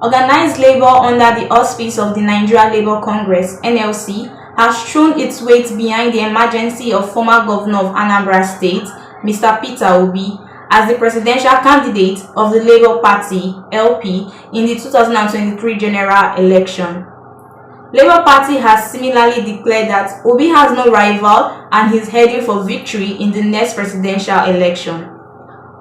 Organized labor under the auspice of the Nigeria Labour Congress (NLC) has thrown its weight behind the emergency of former Governor of Anambra State, Mr. Peter Obi, as the presidential candidate of the Labour Party (LP) in the 2023 general election. Labour Party has similarly declared that Obi has no rival and is heading for victory in the next presidential election.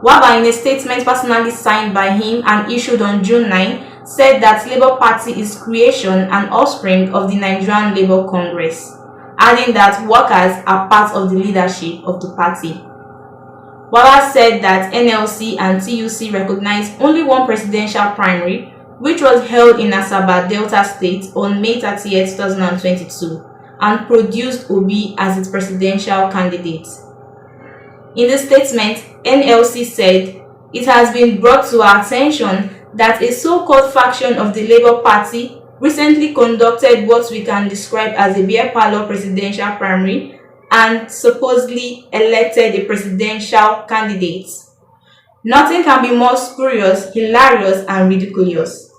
Waba, in a statement personally signed by him and issued on June 9, said that Labour Party is creation and offspring of the Nigerian Labour Congress, adding that workers are part of the leadership of the party. Waba said that NLC and TUC recognized only one presidential primary, which was held in Asaba, Delta State on May 30, 2022, and produced Obi as its presidential candidate. In the statement, NLC said, "It has been brought to our attention that a so-called faction of the Labour Party recently conducted what we can describe as a beer parlor presidential primary and supposedly elected a presidential candidate. Nothing can be more spurious, hilarious, and ridiculous.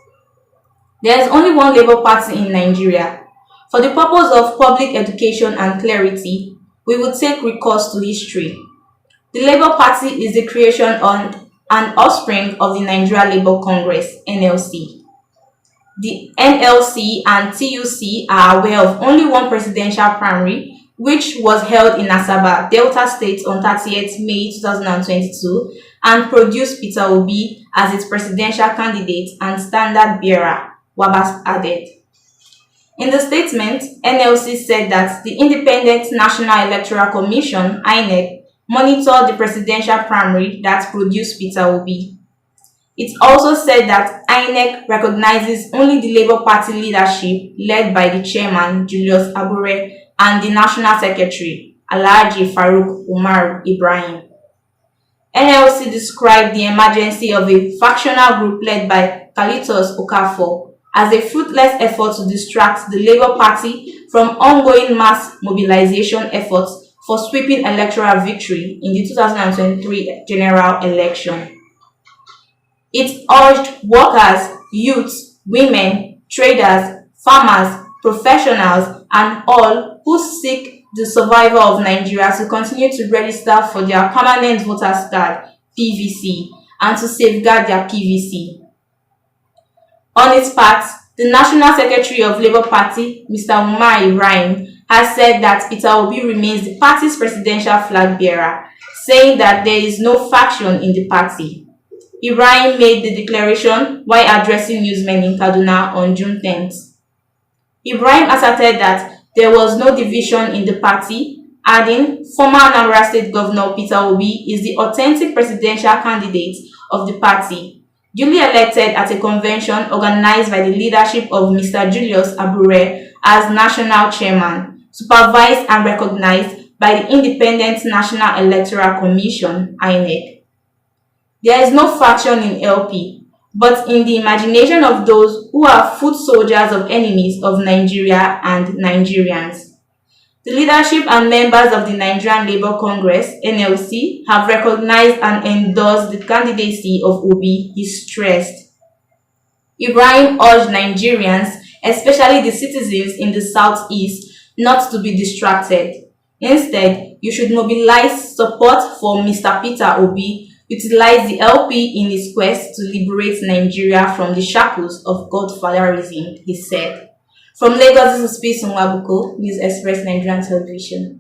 There is only one Labour Party in Nigeria. For the purpose of public education and clarity, we will take recourse to history. The Labour Party is the creation and offspring of the Nigeria Labour Congress (NLC). The NLC and TUC are aware of only one presidential primary, which was held in Asaba, Delta State on 30th May 2022 and produced Peter Obi as its presidential candidate and standard bearer," Wabas added. In the statement, NLC said that the Independent National Electoral Commission (INEC) monitored the presidential primary that produced Peter Obi. It also said that INEC recognizes only the Labour Party leadership led by the chairman, Julius Abure, and the national secretary, Alhaji Farouk Umar Ibrahim. NLC described the emergency of a factional group led by Kalitos Okafor as a fruitless effort to distract the Labour Party from ongoing mass mobilization efforts for sweeping electoral victory in the 2023 general election. It urged workers, youths, women, traders, farmers, professionals, and all who seek the survival of Nigeria to continue to register for their permanent voters card (PVC) and to safeguard their PVC. On its part, the National Secretary of Labour Party, Mr. Umar Ibrahim, has said that Peter Obi remains the party's presidential flag bearer, saying that there is no faction in the party. Ibrahim made the declaration while addressing newsmen in Kaduna on June 10th. Ibrahim asserted that there was no division in the party, adding, "Former Anambra State Governor Peter Obi is the authentic presidential candidate of the party, duly elected at a convention organized by the leadership of Mr. Julius Abure as national chairman, supervised and recognized by the Independent National Electoral Commission (INEC). There is no faction in LP, but in the imagination of those who are foot soldiers of enemies of Nigeria and Nigerians. The leadership and members of the Nigerian Labour Congress (NLC) have recognized and endorsed the candidacy of Obi," he stressed. Ibrahim urged Nigerians, especially the citizens in the southeast, not to be distracted. Instead, you should mobilize support for Mr. Peter Obi, utilize the LP in his quest to liberate Nigeria from the shackles of godfatherism, he said. From Lagos, this is Peace Nwabuko, News Express Nigerian Television.